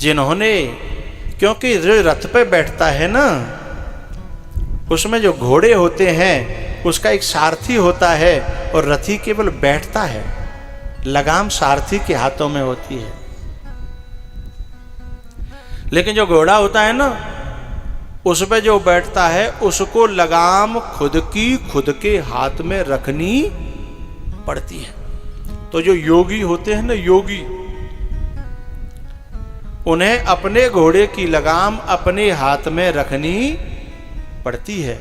जिन्होंने, क्योंकि जो रथ पे बैठता है ना, उसमें जो घोड़े होते हैं उसका एक सारथी होता है और रथी केवल बैठता है, लगाम सारथी के हाथों में होती है। लेकिन जो घोड़ा होता है ना, उस पे जो बैठता है उसको लगाम खुद के हाथ में रखनी पड़ती है। तो जो योगी होते हैं ना, योगी, उन्हें अपने घोड़े की लगाम अपने हाथ में रखनी पड़ती है।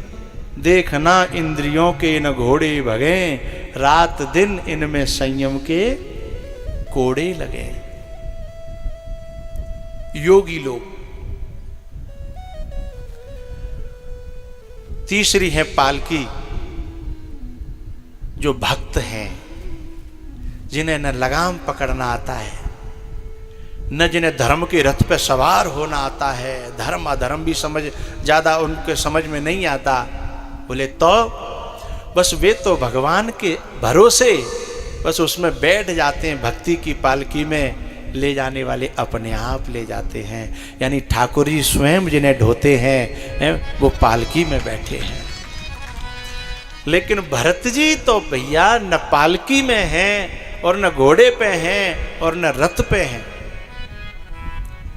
देखना इंद्रियों के न घोड़े भगे, रात दिन इनमें संयम के कोड़े लगे। योगी लोग। तीसरी है पालकी, जो भक्त हैं, जिन्हें न लगाम पकड़ना आता है, न जिन्हें धर्म के रथ पे सवार होना आता है, धर्म अधर्म भी समझ ज्यादा उनके समझ में नहीं आता। बोले तो बस वे तो भगवान के भरोसे बस उसमें बैठ जाते हैं, भक्ति की पालकी में ले जाने वाले अपने आप ले जाते हैं। यानी ठाकुर जी स्वयं जिन्हें ढोते हैं वो पालकी में बैठे हैं। लेकिन भरत जी तो भैया न पालकी में हैं और न घोड़े पे हैं और न रथ पे हैं।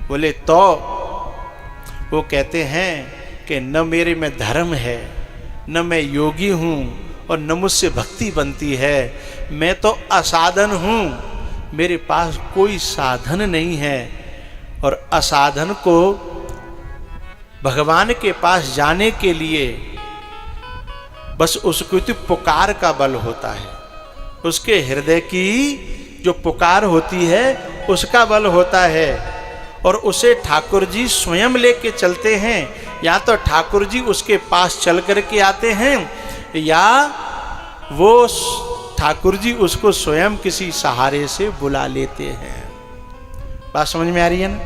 बोले तो वो कहते हैं कि न मेरे में धर्म है, न मैं योगी हूं और न मुझसे भक्ति बनती है। मैं तो असाधन हूं, मेरे पास कोई साधन नहीं है। और असाधन को भगवान के पास जाने के लिए बस उसकी तो पुकार का बल होता है, उसके हृदय की जो पुकार होती है उसका बल होता है। और उसे ठाकुर जी स्वयं लेके चलते हैं, या तो ठाकुर जी उसके पास चल करके आते हैं, या वो ठाकुर जी उसको स्वयं किसी सहारे से बुला लेते हैं। बात समझ में आ रही है ना?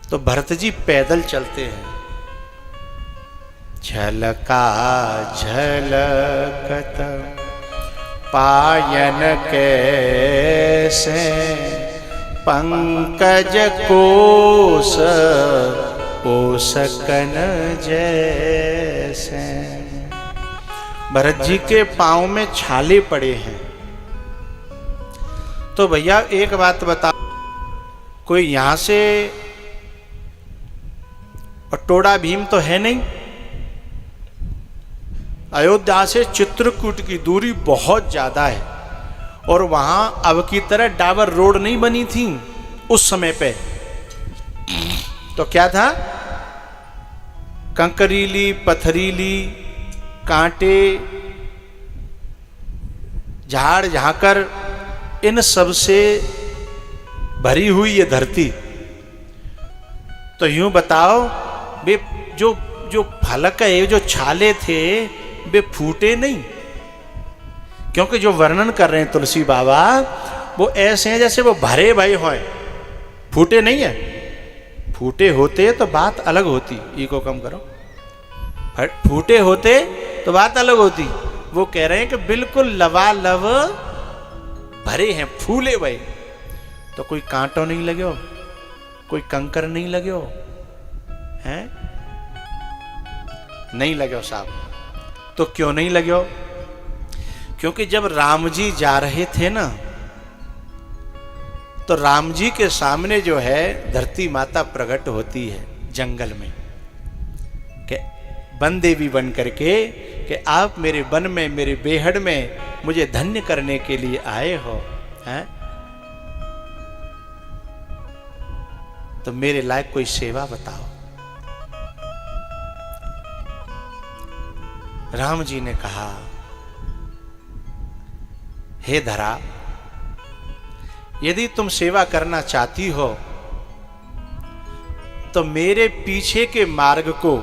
तो भरत जी पैदल चलते हैं। झलका झलकत पायन कैसे, पंकज कोस पोसकन जैसे। भरत जी के पांव में छाले पड़े हैं। तो भैया एक बात बता, कोई यहां से टोड़ा भीम तो है नहीं, अयोध्या से चित्रकूट की दूरी बहुत ज्यादा है, और वहां अब की तरह डाबर रोड नहीं बनी थी उस समय पे। तो क्या था, कंकरीली पथरीली, कांटे, झाड़ झांकर, इन सब से भरी हुई ये धरती। तो यूं बताओ, वे जो फलक है, जो छाले थे, वे फूटे नहीं। क्योंकि जो वर्णन कर रहे हैं तुलसी बाबा, वो ऐसे हैं जैसे वो भरे भये हों, फूटे नहीं है। फूटे होते तो बात अलग होती, ई को कम करो, फूटे होते तो बात अलग होती। वो कह रहे हैं कि बिल्कुल लबालब भरे हैं, फूले भये। तो कोई कांटो नहीं लगे हो, कोई कंकर नहीं लगे हो, हैं? नहीं लगे हो साहब। तो क्यों नहीं लगे हो? क्योंकि जब राम जी जा रहे थे ना, तो राम जी के सामने जो है धरती माता प्रकट होती है जंगल में, कि वन देवी बन करके, कि आप मेरे वन में, मेरे बेहड़ में मुझे धन्य करने के लिए आए हो, हैं? तो मेरे लायक कोई सेवा बताओ। राम जी ने कहा, हे धरा, यदि तुम सेवा करना चाहती हो तो मेरे पीछे के मार्ग को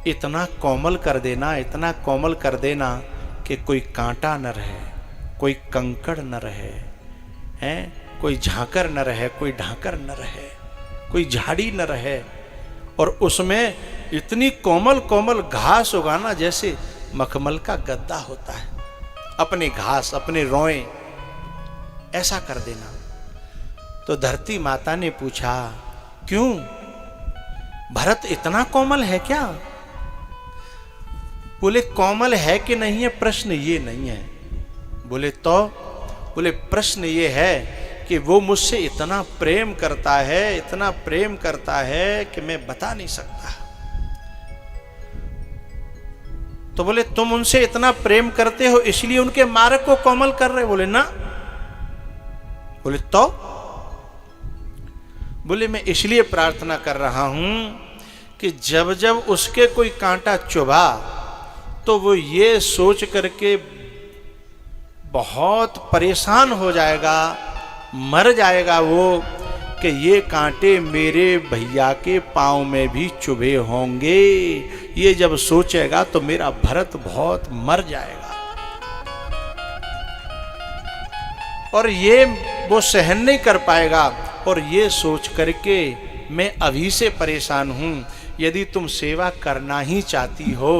इतना कोमल कर देना, इतना कोमल कर देना कि कोई कांटा न रहे, कोई कंकड़ न रहे, हैं? कोई झांकर न रहे, कोई ढांकर न रहे, कोई झाड़ी न रहे, और उसमें इतनी कोमल कोमल घास उगाना जैसे मखमल का गद्दा होता है, अपने घास, अपने रोए, ऐसा कर देना। तो धरती माता ने पूछा, क्यों भरत इतना कोमल है क्या? बोले कोमल है कि नहीं है प्रश्न ये नहीं है। बोले तो? बोले प्रश्न ये है कि वो मुझसे इतना प्रेम करता है, इतना प्रेम करता है कि मैं बता नहीं सकता। तो बोले तुम उनसे इतना प्रेम करते हो इसलिए उनके मार्ग को कोमल कर रहे? बोले ना। बोले तो? बोले मैं इसलिए प्रार्थना कर रहा हूं कि जब जब उसके कोई कांटा चुभा तो वो ये सोच करके बहुत परेशान हो जाएगा, मर जाएगा वो, कि ये कांटे मेरे भैया के पांव में भी चुभे होंगे। ये जब सोचेगा तो मेरा भरत बहुत मर जाएगा। और ये वो सहन नहीं कर पाएगा। और ये सोच करके मैं अभी से परेशान हूं। यदि तुम सेवा करना ही चाहती हो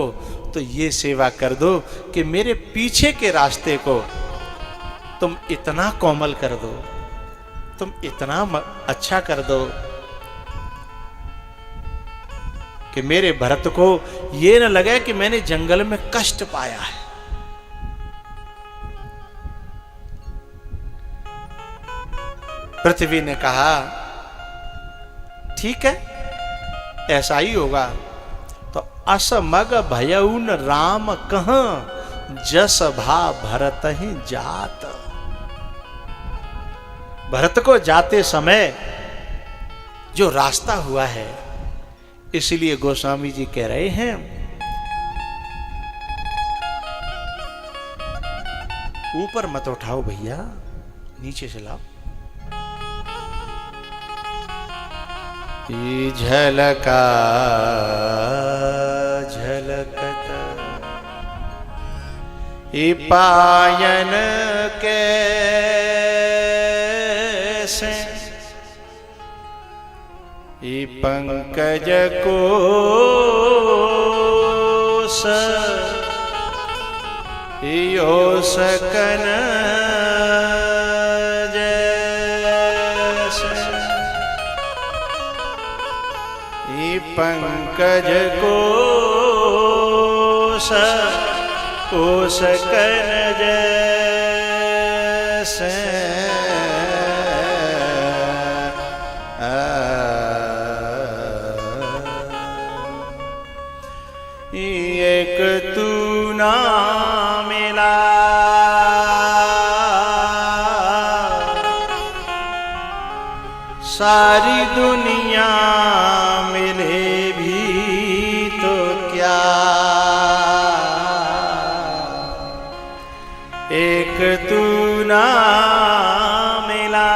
तो ये सेवा कर दो कि मेरे पीछे के रास्ते को तुम इतना कोमल कर दो, तुम इतना अच्छा कर दो कि मेरे भरत को ये न लगे कि मैंने जंगल में कष्ट पाया है। पृथ्वी ने कहा ठीक है, ऐसा ही होगा। तो असमग भयउन राम कहाँ, जस भा भरत ही जात। भरत को जाते समय जो रास्ता हुआ है, इसलिए गोस्वामी जी कह रहे हैं, ऊपर मत उठाओ भैया, नीचे से लाओ। झलका झलकत पायन कैसे, पंकज कोस यो सकन पंकज कोस कर जैसे। एक तू ना मिला सारी दुनिया मिले भी तो क्या, एक तू ना मिला।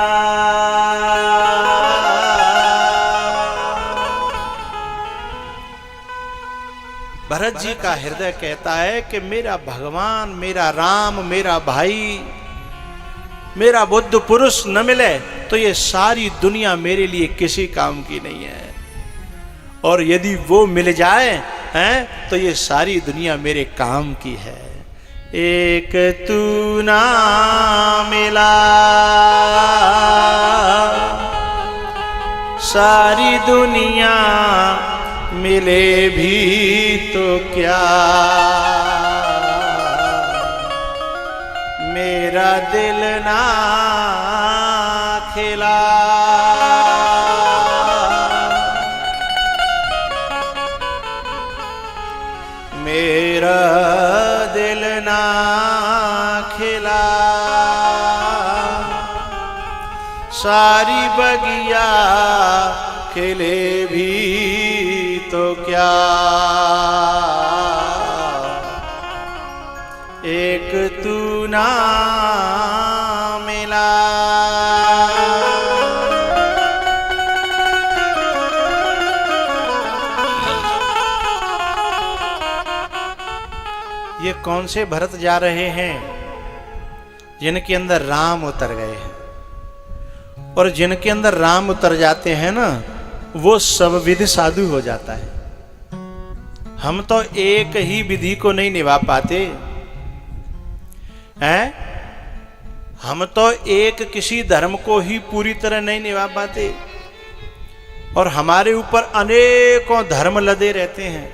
भरत जी का हृदय कहता है कि मेरा भगवान, मेरा राम, मेरा भाई, मेरा बुद्ध पुरुष न मिले तो ये सारी दुनिया मेरे लिए किसी काम की नहीं है। और यदि वो मिल जाए हैं तो ये सारी दुनिया मेरे काम की है। एक तू ना मिला सारी दुनिया मिले भी तो क्या, मेरा दिल ना खिला। मेरा दिल ना खिला सारी बगिया खिले भी तो क्या, एक तू ना मिला। ये कौन से भरत जा रहे हैं? जिनके अंदर राम उतर गए हैं। और जिनके अंदर राम उतर जाते हैं ना, वो सब विधि साधु हो जाता है। हम तो एक ही विधि को नहीं निभा पाते हैं। हम तो एक किसी धर्म को ही पूरी तरह नहीं निभा पाते और हमारे ऊपर अनेकों धर्म लदे रहते हैं।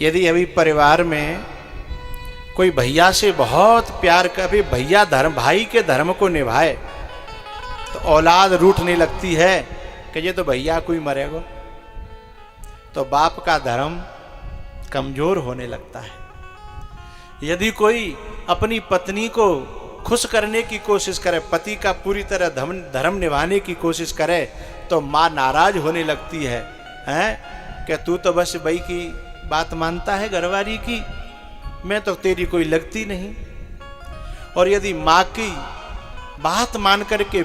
यदि अभी परिवार में कोई भैया से बहुत प्यार करे, भैया धर्म भाई के धर्म को निभाए, तो औलाद रूठने लगती है कि ये तो भैया कोई मरेगा, तो बाप का धर्म कमजोर होने लगता है। यदि कोई अपनी पत्नी को खुश करने की कोशिश करे, पति का पूरी तरह धर्म निभाने की कोशिश करे, तो माँ नाराज होने लगती है, हैं कि तू तो बस भाई की बात मानता है, घरवाली की, मैं तो तेरी कोई लगती नहीं। और यदि माँ की बात मान करके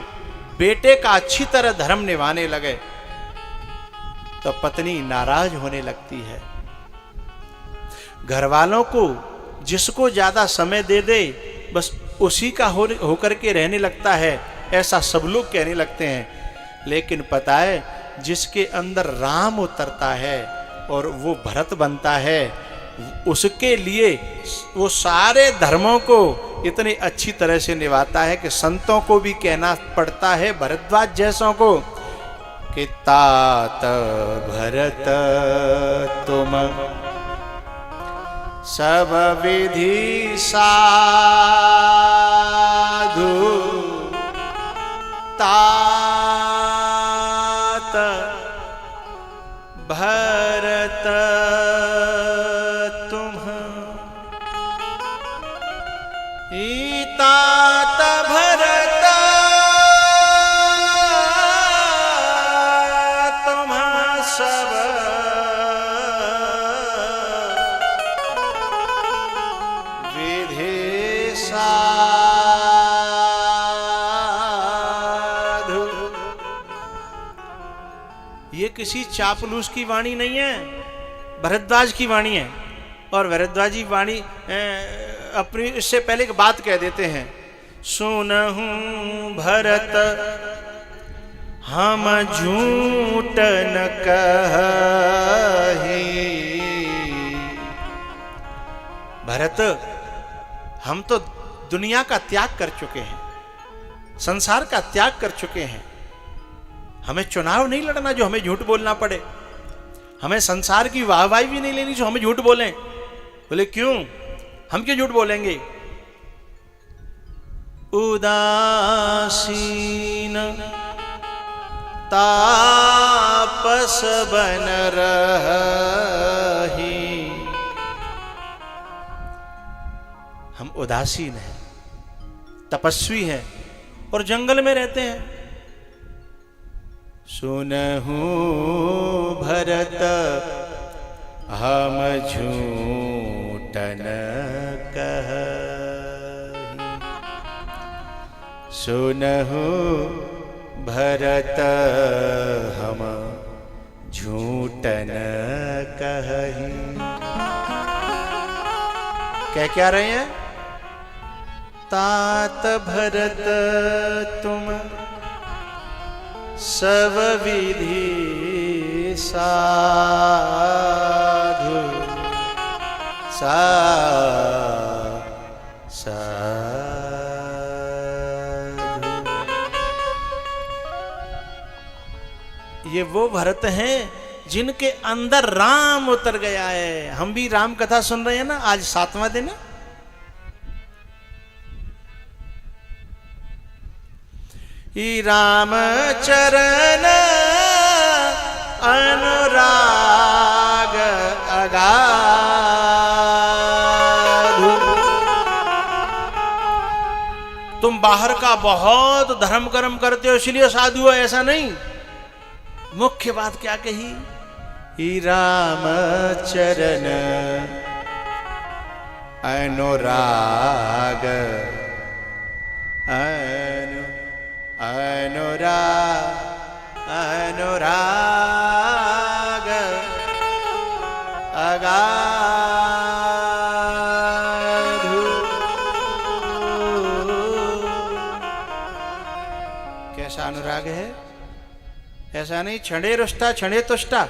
बेटे का अच्छी तरह धर्म निभाने लगे, तो पत्नी नाराज होने लगती है। घर वालों को जिसको ज्यादा समय दे दे बस उसी का होकर के रहने लगता है, ऐसा सब लोग कहने लगते हैं। लेकिन पता है, जिसके अंदर राम उतरता है और वो भरत बनता है, उसके लिए वो सारे धर्मों को इतनी अच्छी तरह से निभाता है कि संतों को भी कहना पड़ता है, भरद्वाज जैसों को, कि तात भरत तुम सब विधि साधु, तात भरत तुम, तात भरत तुम सब विधि साधु। ये किसी चापलूस की वाणी नहीं है, भरद्वाज की वाणी है। और भरद्वाजी वाणी अपनी इससे पहले एक बात कह देते हैं, सुनहु भरत हम झूठ न कही। भरत, हम तो दुनिया का त्याग कर चुके हैं, संसार का त्याग कर चुके हैं। हमें चुनाव नहीं लड़ना जो हमें झूठ बोलना पड़े, हमें संसार की वाहवाही भी नहीं लेनी जो हमें झूठ बोलें। बोले क्यों, हम क्यों झूठ बोलेंगे? उदासीन तापस बन रही। हम उदासीन हैं, तपस्वी हैं और जंगल में रहते हैं। सुनहु भरत हम झूठ न कही। सुनहु भरत हम झूठ न कही। क्या रहे हैं? तात भरत तुम सब विधि साधु, साधु। ये वो भरत हैं जिनके अंदर राम उतर गया है। हम भी राम कथा सुन रहे हैं ना, आज 7वां दिन है। राम चरण अनुराग अगाधु। तुम बाहर का बहुत धर्म कर्म करते हो इसलिए साधु हो, ऐसा नहीं। मुख्य बात क्या कही? राम चरण अनुराग अनुराग अगाधु। कैसा अनुराग है? ऐसा नहीं छड़े रुष्टा छड़े तुष्टा।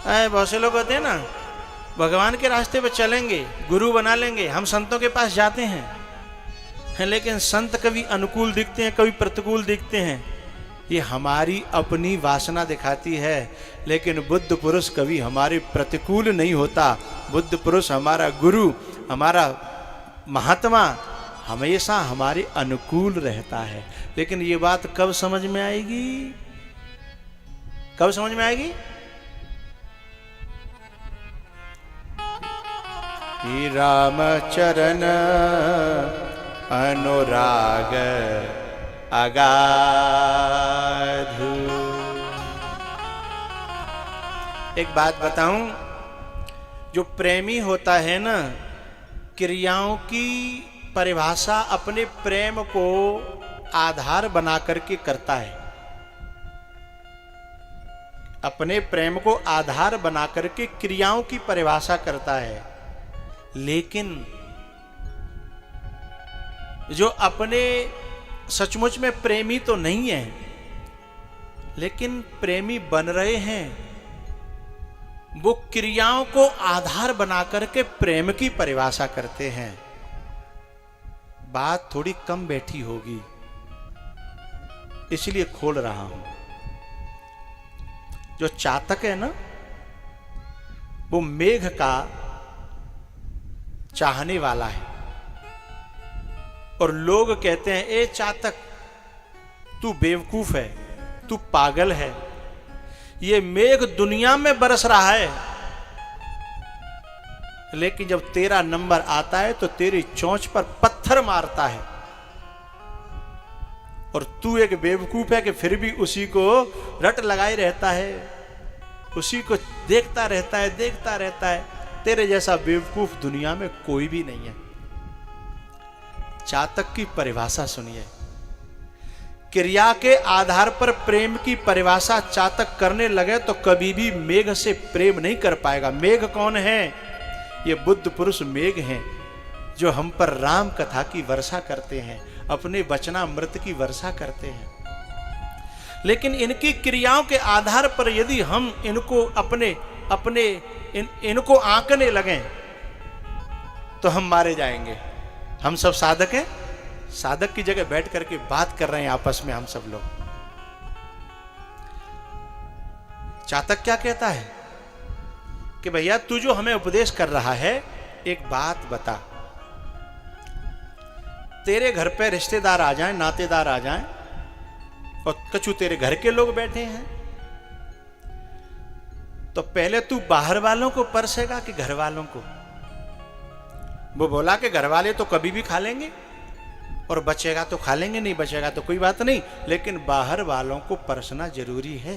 बहुत से लोग होते हैं ना, भगवान के रास्ते पर चलेंगे, गुरु बना लेंगे। हम संतों के पास जाते हैं, हैं, लेकिन संत कभी अनुकूल दिखते हैं, कभी प्रतिकूल दिखते हैं। ये हमारी अपनी वासना दिखाती है, लेकिन बुद्ध पुरुष कभी हमारे प्रतिकूल नहीं होता। बुद्ध पुरुष हमारा गुरु, हमारा महात्मा हमेशा हमारे अनुकूल रहता है। लेकिन ये बात कब समझ में आएगी? कब समझ में आएगी? कि राम चरण अनुराग अगाधु। एक बात बताऊं, जो प्रेमी होता है ना, क्रियाओं की परिभाषा अपने प्रेम को आधार बना करके करता है। अपने प्रेम को आधार बना करके क्रियाओं की परिभाषा करता है। लेकिन जो अपने सचमुच में प्रेमी तो नहीं है, लेकिन प्रेमी बन रहे हैं, वो क्रियाओं को आधार बना करके प्रेम की परिभाषा करते हैं। बात थोड़ी कम बैठी होगी, इसलिए खोल रहा हूं। जो चातक है ना, वो मेघ का चाहने वाला है, और लोग कहते हैं ए चातक, तू बेवकूफ है, तू पागल है, ये मेघ दुनिया में बरस रहा है, लेकिन जब तेरा नंबर आता है तो तेरी चोंच पर पत्थर मारता है। और तू एक बेवकूफ है कि फिर भी उसी को रट लगाए रहता है, उसी को देखता रहता है, देखता रहता है। तेरे जैसा बेवकूफ दुनिया में कोई भी नहीं है। चातक की परिभाषा सुनिए। क्रिया के आधार पर प्रेम की परिभाषा चातक करने लगे तो कभी भी मेघ से प्रेम नहीं कर पाएगा। मेघ कौन है? ये बुद्ध पुरुष मेघ हैं, जो हम पर राम कथा की वर्षा करते हैं, अपने वचनामृत की वर्षा करते हैं। लेकिन इनकी क्रियाओं के आधार पर यदि हम इनको इनको आंकने लगें तो हम मारे जाएंगे। हम सब साधक हैं, साधक की जगह बैठ करके बात कर रहे हैं आपस में हम सब लोग। चातक क्या कहता है कि भैया तू जो हमें उपदेश कर रहा है, एक बात बता, तेरे घर पे रिश्तेदार आ जाएं, नातेदार आ जाएं, और कछु तेरे घर के लोग बैठे हैं, तो पहले तू बाहर वालों को परसेगा कि घर वालों को? वो बोला कि घर वाले तो कभी भी खा लेंगे, और बचेगा तो खा लेंगे, नहीं बचेगा तो कोई बात नहीं, लेकिन बाहर वालों को परसना जरूरी है।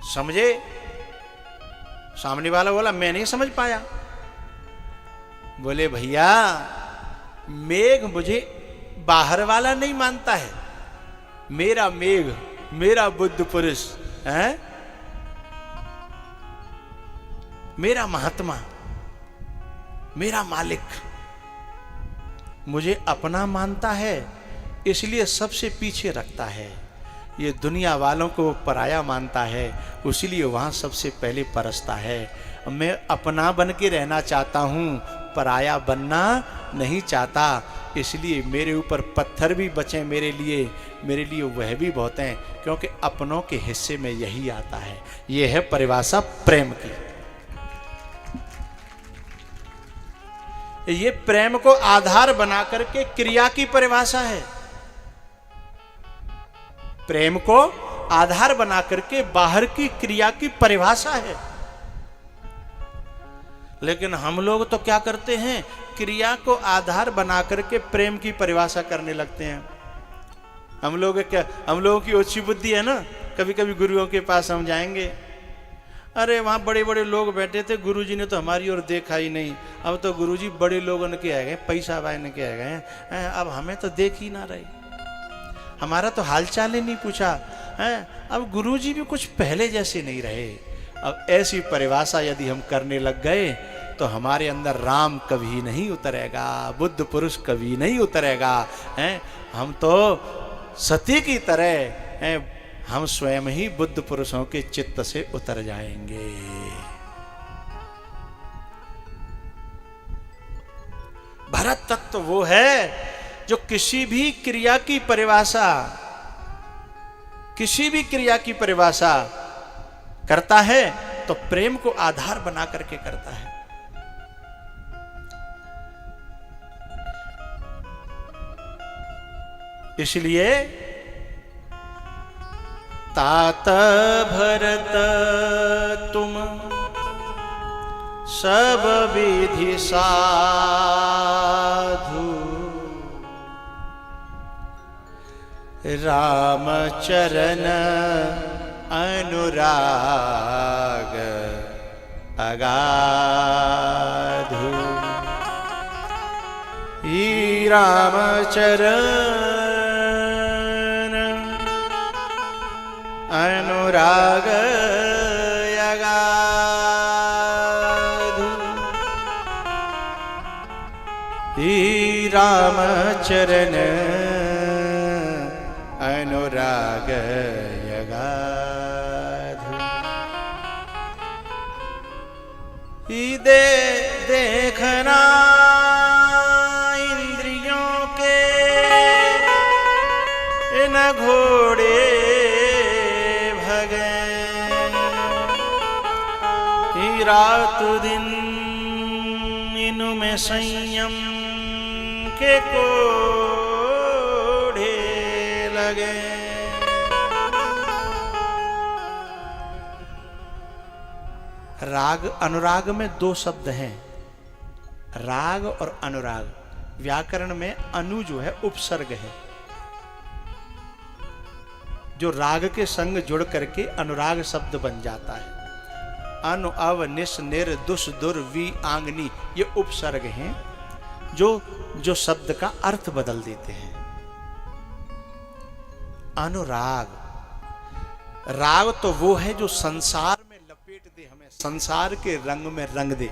समझे? सामने वाला बोला मैं नहीं समझ पाया। बोले भैया, मेघ मुझे बाहर वाला नहीं मानता है, मेरा मेघ, मेरा बुद्ध पुरुष है, मेरा महात्मा, मेरा मालिक मुझे अपना मानता है, इसलिए सबसे पीछे रखता है। ये दुनिया वालों को पराया मानता है, इसलिए वहां सबसे पहले परसता है। मैं अपना बन के रहना चाहता हूं, पराया बनना नहीं चाहता, इसलिए मेरे ऊपर पत्थर भी बचे मेरे लिए वह भी बहुत हैं, क्योंकि अपनों के हिस्से में यही आता है। यह है परिभाषा प्रेम की। ये प्रेम को आधार बना करके क्रिया की परिभाषा है। प्रेम को आधार बना करके बाहर की क्रिया की परिभाषा है। लेकिन हम लोग तो क्या करते हैं, क्रिया को आधार बना करके प्रेम की परिभाषा करने लगते हैं। हम लोगों की ओछी बुद्धि है ना। कभी कभी गुरुओं के पास हम जाएंगे, अरे वहाँ बड़े बड़े लोग बैठे थे, गुरुजी ने तो हमारी ओर देखा ही नहीं, अब तो गुरुजी बड़े लोगों के आ गए, पैसा वाले के आ गए, अब हमें तो देख ही ना रहे, हमारा तो हालचाल ही नहीं पूछा है, अब गुरुजी भी कुछ पहले जैसे नहीं रहे। अब ऐसी परिभाषा यदि हम करने लग गए तो हमारे अंदर राम कभी नहीं उतरेगा, बुद्ध पुरुष कभी नहीं उतरेगा। हैं, हम तो सती की तरह हैं, हम स्वयं ही बुद्ध पुरुषों के चित्त से उतर जाएंगे। भरत तत्व वो है जो किसी भी क्रिया की परिभाषा करता है तो प्रेम को आधार बना करके करता है। इसलिए तात भरत तुम सब विधि साधु, राम चरण अनुराग अगाधु। ही राम चरण अनुराग अगाधु। ही राम चरण अनुराग अगाधु। ही देखना इंद्रियों के इन घोड़े भगे, ही रात दिन इनमें संयम के कोड़े लगे। राग अनुराग में दो शब्द हैं, राग और अनुराग। व्याकरण में अनु जो है उपसर्ग है, जो राग के संग जुड़ करके अनुराग शब्द बन जाता है। अनु अव निस निर दुस दुर वी आंगनी, ये उपसर्ग हैं जो शब्द का अर्थ बदल देते हैं। अनुराग, राग तो वो है जो संसार में लपेट दे, हमें संसार के रंग में रंग दे।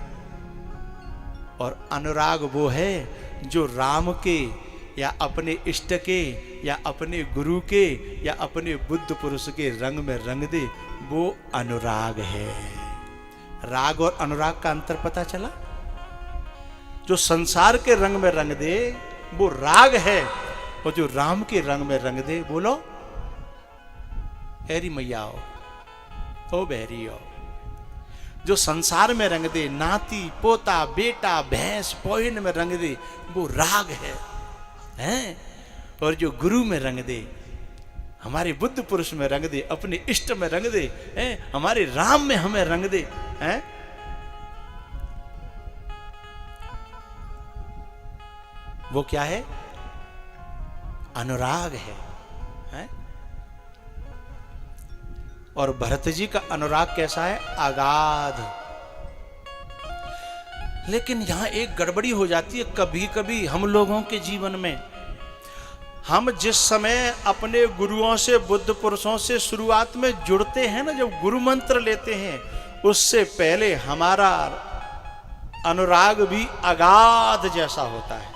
और अनुराग वो है जो राम के या अपने इष्ट के या अपने गुरु के या अपने बुद्ध पुरुष के रंग में रंग दे, वो अनुराग है। राग और अनुराग का अंतर पता चला? जो संसार के रंग में रंग दे वो राग है, और जो राम के रंग में रंग दे, बोलो हैरी मैया आओ, ओ बहरी आओ। जो संसार में रंग दे, नाती पोता बेटा भैंस पोहिन में रंग दे, वो राग है, हैं? और जो गुरु में रंग दे, हमारे बुद्ध पुरुष में रंग दे, अपने इष्ट में रंग दे, हैं? हमारे राम में हमें रंग दे, हैं? वो क्या है? अनुराग है, हैं? और भरत जी का अनुराग कैसा है? अगाध। लेकिन यहां एक गड़बड़ी हो जाती है कभी कभी हम लोगों के जीवन में। हम जिस समय अपने गुरुओं से, बुद्ध पुरुषों से शुरुआत में जुड़ते हैं ना, जब गुरु मंत्र लेते हैं, उससे पहले हमारा अनुराग भी अगाध जैसा होता है।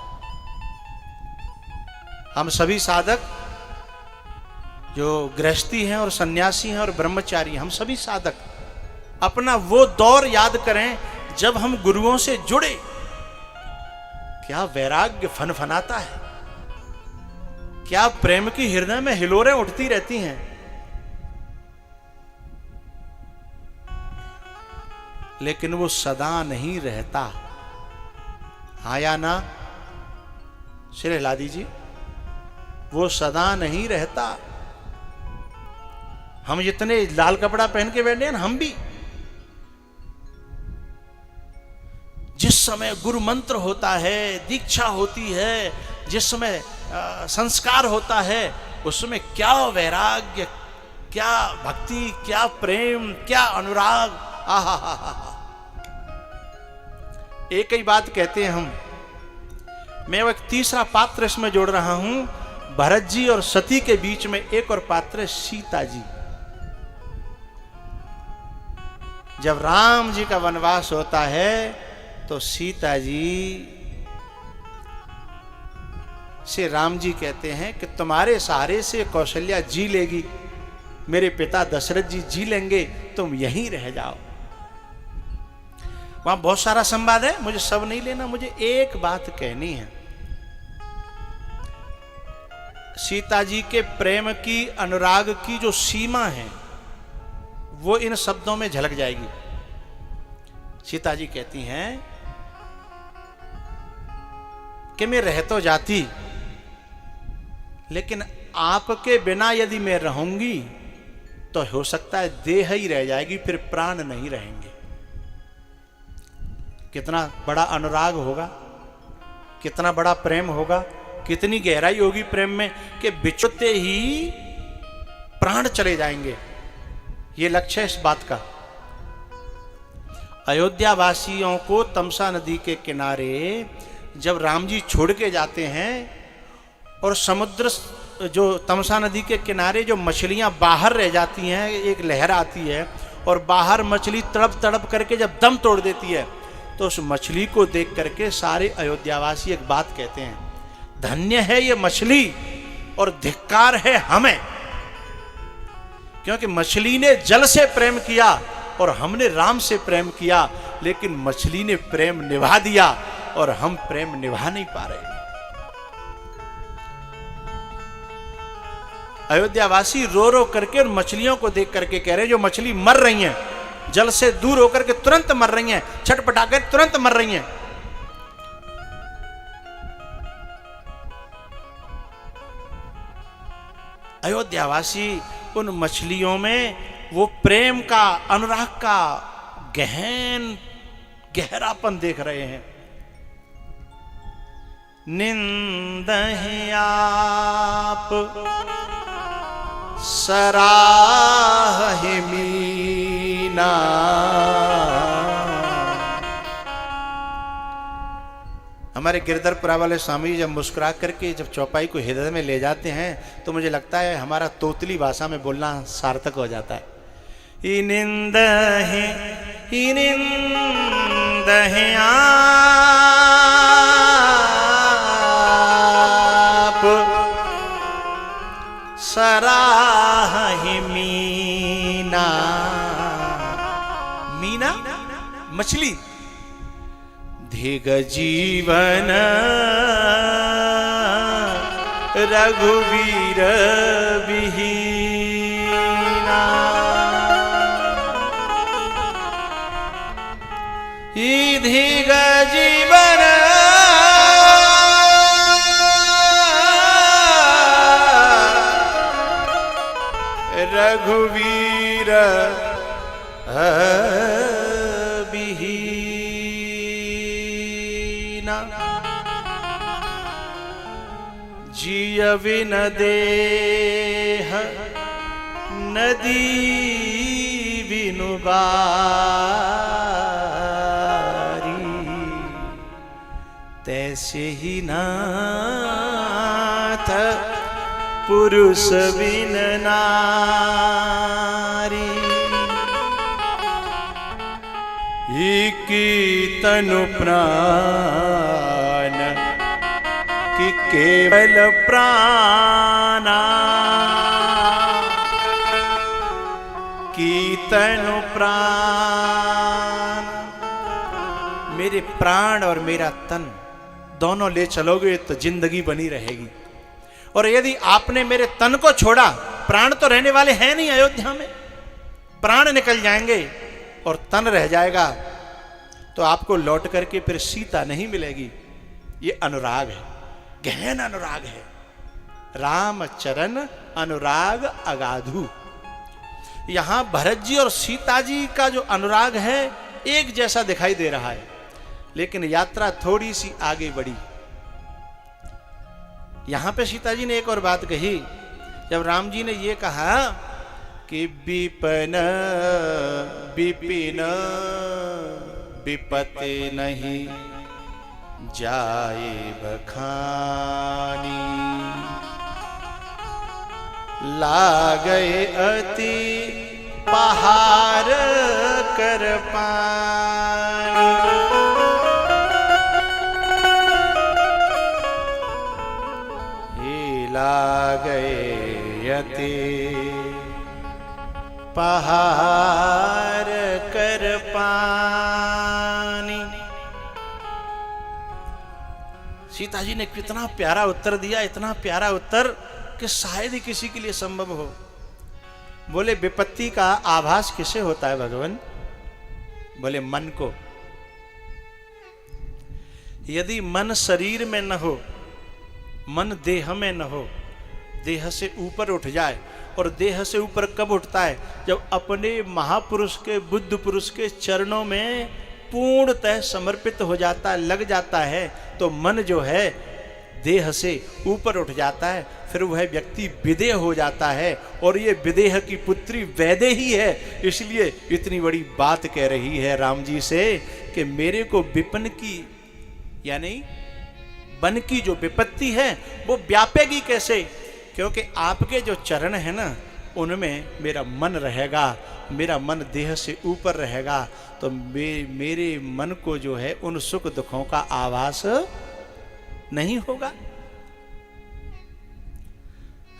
हम सभी साधक जो गृहस्थी हैं और सन्यासी हैं और ब्रह्मचारी, हम सभी साधक अपना वो दौर याद करें जब हम गुरुओं से जुड़े। क्या वैराग्य फनफनाता है, क्या प्रेम की हृदय में हिलोरें उठती रहती हैं। लेकिन वो सदा नहीं रहता। हाँ या ना श्री लादी जी? वो सदा नहीं रहता। हम जितने लाल कपड़ा पहन के बैठे हैं ना, हम भी जिस समय गुरु मंत्र होता है, दीक्षा होती है, जिस समय संस्कार होता है, उसमें क्या वैराग्य, क्या भक्ति, क्या प्रेम, क्या अनुराग। आहा हा हा। एक ही बात कहते हैं हम। मैं वो एक तीसरा पात्र इसमें जोड़ रहा हूं। भरत जी और सती के बीच में एक और पात्र है, सीता जी। जब राम जी का वनवास होता है तो सीता जी से राम जी कहते हैं कि तुम्हारे सहारे से कौशल्या जी लेगी, मेरे पिता दशरथ जी जी लेंगे, तुम यहीं रह जाओ। वहां बहुत सारा संवाद है, मुझे सब नहीं लेना, मुझे एक बात कहनी है। सीता जी के प्रेम की, अनुराग की जो सीमा है वो इन शब्दों में झलक जाएगी। सीता जी कहती हैं कि मैं रह तो जाती, लेकिन आपके बिना यदि मैं रहूंगी तो हो सकता है देह ही रह जाएगी, फिर प्राण नहीं रहेंगे। कितना बड़ा अनुराग होगा, कितना बड़ा प्रेम होगा, कितनी गहराई होगी प्रेम में कि बिछुड़ते ही प्राण चले जाएंगे। ये लक्ष्य है इस बात का। अयोध्या वासियों को तमसा नदी के किनारे जब राम जी छोड़ के जाते हैं और समुद्र जो तमसा नदी के किनारे जो मछलियां बाहर रह जाती हैं, एक लहर आती है और बाहर मछली तड़प तड़प करके जब दम तोड़ देती है, तो उस मछली को देख करके सारे अयोध्यावासी एक बात कहते हैं, धन्य है ये मछली और धिक्कार है हमें, क्योंकि मछली ने जल से प्रेम किया और हमने राम से प्रेम किया, लेकिन मछली ने प्रेम निभा दिया और हम प्रेम निभा नहीं पा रहे। अयोध्यावासी रो रो करके और मछलियों को देख करके कह रहे हैं, जो मछली मर रही हैं, जल से दूर होकर के तुरंत मर रही हैं, छटपटाकर तुरंत मर रही हैं। अयोध्यावासी उन मछलियों में वो प्रेम का, अनुराग का गहरापन देख रहे हैं। निंदहि आप सराहि मीना, हमारे गिरधरपुरा वाले स्वामी जब मुस्कुरा करके जब चौपाई को हृदय में ले जाते हैं तो मुझे लगता है हमारा तोतली भाषा में बोलना सार्थक हो जाता है। इनिंदहि आप सराहि मीना, मीना मछली, धिग जीवन रघुवीर विहीना, धिग जीवन रघुवीर विहीना, जिय बिन देह नदी बिनु बारी, तैसे ही नाथ पुरुष बिन नारी, की तनु प्राण कि केवल प्राणा, की तनु प्राण, मेरे प्राण और मेरा तन दोनों ले चलोगे तो जिंदगी बनी रहेगी। और यदि आपने मेरे तन को छोड़ा, प्राण तो रहने वाले हैं नहीं अयोध्या में, प्राण निकल जाएंगे और तन रह जाएगा, तो आपको लौट करके फिर सीता नहीं मिलेगी। ये अनुराग है, गहन अनुराग है। राम चरण अनुराग अगाधु। यहां भरत जी और सीता जी का जो अनुराग है एक जैसा दिखाई दे रहा है, लेकिन यात्रा थोड़ी सी आगे बढ़ी। यहां पे सीता जी ने एक और बात कही, जब राम जी ने ये कहा कि विपिन विपिन विपत्ति नहीं जाए बखानी, लागए अति पहाड़ कर पानी, लागए अति पहाड़ कर पानी, पिताजी ने कितना प्यारा उत्तर दिया, इतना प्यारा उत्तर कि शायद ही किसी के लिए संभव हो। बोले विपत्ति का आभास किसे होता है भगवान? बोले मन को। यदि मन शरीर में न हो, मन देह में न हो, देह से ऊपर उठ जाए, और देह से ऊपर कब उठता है? जब अपने महापुरुष के, बुद्ध पुरुष के चरणों में पूर्णतः समर्पित हो जाता है, लग जाता है, तो मन जो है देह से ऊपर उठ जाता है। फिर वह व्यक्ति विदेह हो जाता है, और ये विदेह की पुत्री वैदे ही है। इसलिए इतनी बड़ी बात कह रही है राम जी से कि मेरे को विपन की, यानी वन की जो विपत्ति है वो व्यापेगी कैसे? क्योंकि आपके जो चरण है ना, उनमें मेरा मन रहेगा, मेरा मन देह से ऊपर रहेगा, तो मेरे मन को जो है उन सुख दुखों का आभास नहीं होगा।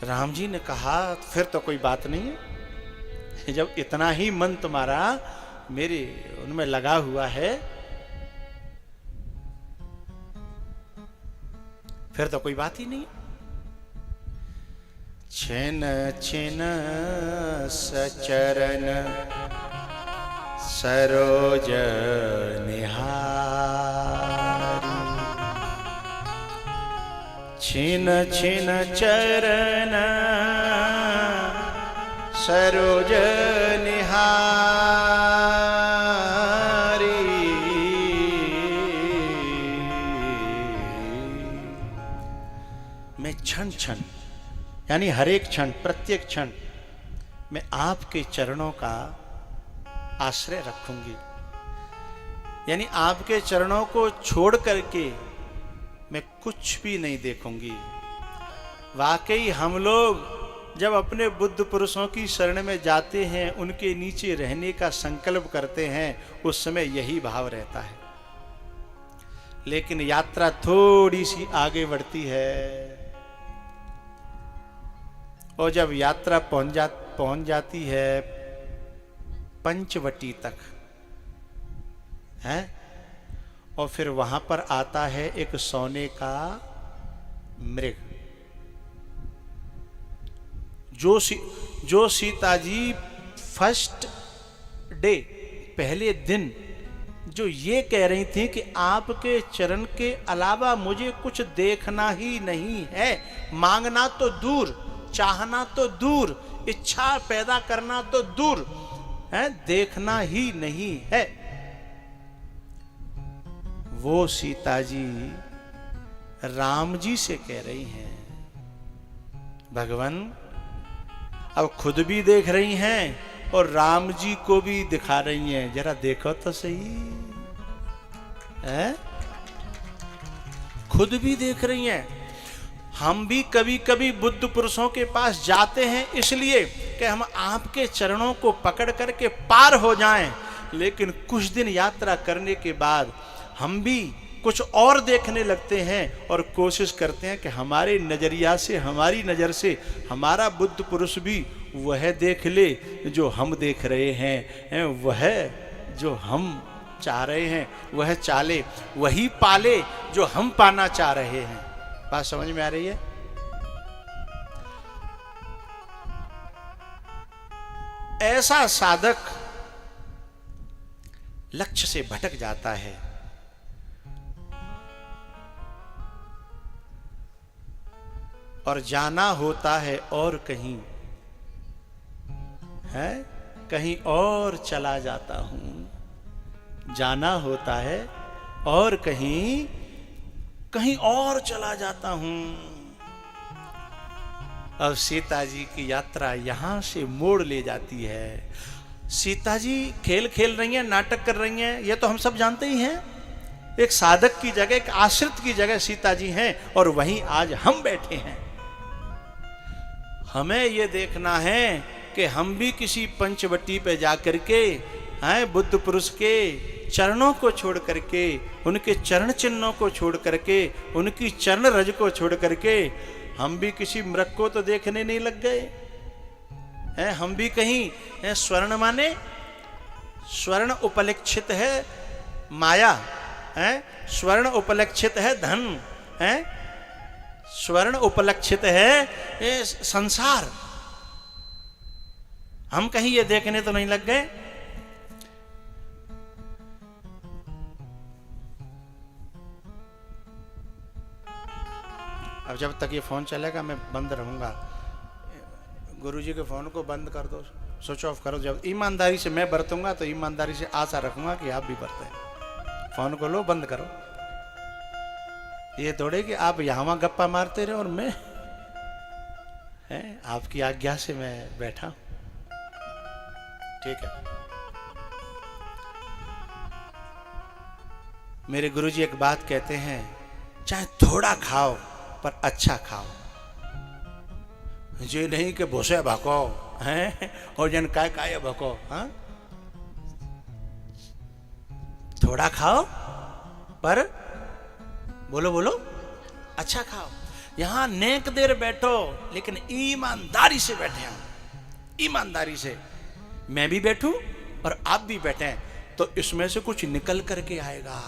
राम जी ने कहा फिर तो कोई बात नहीं है, जब इतना ही मन तुम्हारा मेरे उनमें लगा हुआ है, फिर तो कोई बात ही नहीं। छिन छिन सचरण सरोज निहारी, छिन छिन चरण सरोज निहारी। मैं क्षण क्षण, यानी हर एक क्षण, प्रत्येक क्षण मैं आपके चरणों का आश्रय रखूंगी। यानी आपके चरणों को छोड़ करके मैं कुछ भी नहीं देखूंगी। वाकई हम लोग जब अपने बुद्ध पुरुषों की शरण में जाते हैं, उनके नीचे रहने का संकल्प करते हैं, उस समय यही भाव रहता है। लेकिन यात्रा थोड़ी सी आगे बढ़ती है, और जब यात्रा पहुंच जाती है पंचवटी तक है, और फिर वहां पर आता है एक सोने का मृग, जो सीता जी फर्स्ट डे, पहले दिन जो ये कह रही थी कि आपके चरण के अलावा मुझे कुछ देखना ही नहीं है, मांगना तो दूर, चाहना तो दूर, इच्छा पैदा करना तो दूर है, देखना ही नहीं है। वो सीता जी राम जी से कह रही हैं, भगवान अब खुद भी देख रही हैं और राम जी को भी दिखा रही हैं, जरा देखो तो सही है, खुद भी देख रही हैं। हम भी कभी कभी बुद्ध पुरुषों के पास जाते हैं इसलिए कि हम आपके चरणों को पकड़ करके पार हो जाएं, लेकिन कुछ दिन यात्रा करने के बाद हम भी कुछ और देखने लगते हैं और कोशिश करते हैं कि हमारे नजरिया से, हमारी नज़र से हमारा बुद्ध पुरुष भी वह देख ले जो हम देख रहे हैं, वह जो हम चाह रहे हैं वह चाले, वही पाले जो हम पाना चाह रहे हैं। बात समझ में आ रही है? ऐसा साधक लक्ष्य से भटक जाता है, और जाना होता है और कहीं है, कहीं और चला जाता हूं, जाना होता है और कहीं और चला जाता हूं। अब सीता जी की यात्रा यहां से मोड़ ले जाती है। सीता जी खेल खेल रही हैं, नाटक कर रही हैं, ये तो हम सब जानते ही हैं। एक साधक की जगह, एक आश्रित की जगह सीता जी हैं, और वहीं आज हम बैठे हैं। हमें ये देखना है कि हम भी किसी पंचवटी पे जाकर के हैं, बुद्ध पुरुष के चरणों को छोड़ करके, उनके चरण चिन्हों को छोड़ करके, उनकी चरण रज को छोड़ करके हम भी किसी मृग को तो देखने नहीं लग गए हैं। हम भी कहीं स्वर्ण माने स्वर्ण उपलक्षित है माया है, स्वर्ण उपलक्षित है धन हैं? स्वर्ण उपलक्षित है ये संसार। हम कहीं ये देखने तो नहीं लग गए। अब जब तक ये फोन चलेगा मैं बंद रहूंगा। गुरुजी के फोन को बंद कर दो, स्विच ऑफ करो। जब ईमानदारी से मैं बरतूंगा तो ईमानदारी से आशा रखूंगा कि आप भी बरतें। फोन को लो, बंद करो। ये थोड़े कि आप यहां गप्पा मारते रहे और मैं आपकी आज्ञा से मैं बैठा हूं। ठीक है। मेरे गुरुजी एक बात कहते हैं, चाहे थोड़ा खाओ पर अच्छा खाओ। ये नहीं कि भूसे भको हैं और जन काय भको। हाँ, थोड़ा खाओ पर बोलो बोलो अच्छा खाओ। यहां नेक देर बैठो लेकिन ईमानदारी से बैठे हम। ईमानदारी से मैं भी बैठूं और आप भी बैठे तो इसमें से कुछ निकल करके आएगा।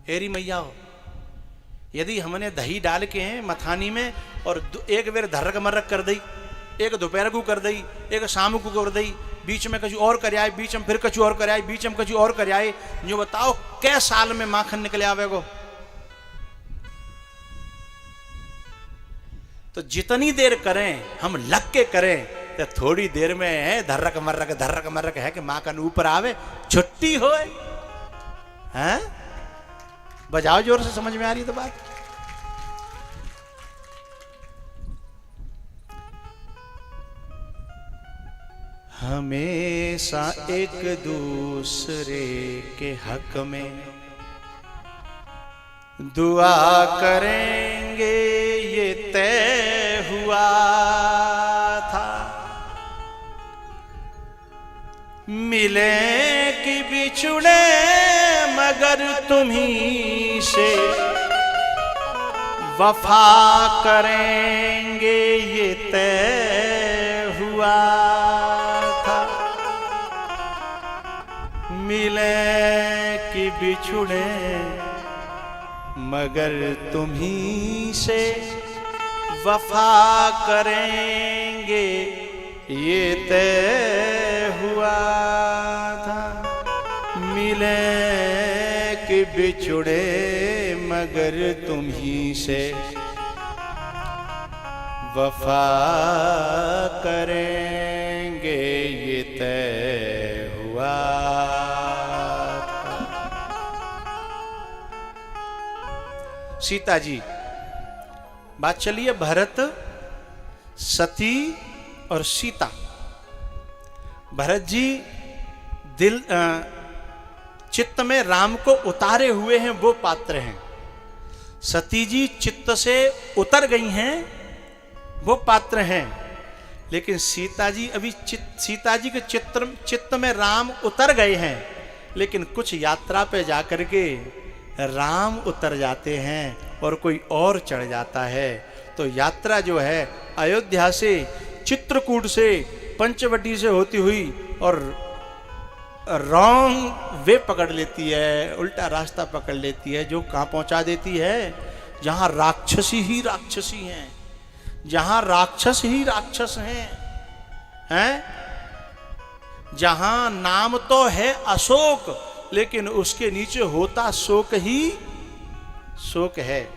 हेरी मैया हो, यदि हमने दही डाल के मथानी में और एक बेर धरक मरक कर दी, एक दोपहर को कर दी, एक शाम को कर दी, बीच में कछु और कर आए, बीच में फिर कछु और कर आए, बीच में कछु और कर आए, जो बताओ कै साल में माखन निकले आवेगो। तो जितनी देर करें हम लग के करें तो थोड़ी देर में है धरक मरक है कि माखन ऊपर आवे, छुट्टी होए। हैं? बजाओ जोर से, समझ में आ रही तो बात। हमेशा एक दूसरे के हक में दुआ करेंगे ये तय हुआ था। मिले कि बिछुड़े मगर तुम्हीं से वफा करेंगे ये तय हुआ था। मिले कि बिछुड़े मगर तुम्हीं से वफा करेंगे ये तय हुआ था। मिले कि बिछुड़े मगर तुम्हीं से वफा करेंगे ये तय हुआ था। सीता जी, बात चलिए भरत, सती और सीता। भरत जी दिल चित्त में राम को उतारे हुए हैं, वो पात्र हैं। सती जी चित्त से उतर गई हैं, वो पात्र हैं। लेकिन सीता जी अभी सीता जी के चित्त में राम उतर गए हैं, लेकिन कुछ यात्रा पे जाकर के राम उतर जाते हैं और कोई और चढ़ जाता है। तो यात्रा जो है अयोध्या से, चित्रकूट से, पंचवटी से होती हुई और रॉन्ग वे पकड़ लेती है, उल्टा रास्ता पकड़ लेती है, जो कहाँ पहुंचा देती है, जहां राक्षसी ही राक्षसी हैं, जहां राक्षस ही राक्षस हैं, जहां नाम तो है अशोक लेकिन उसके नीचे होता शोक ही शोक है।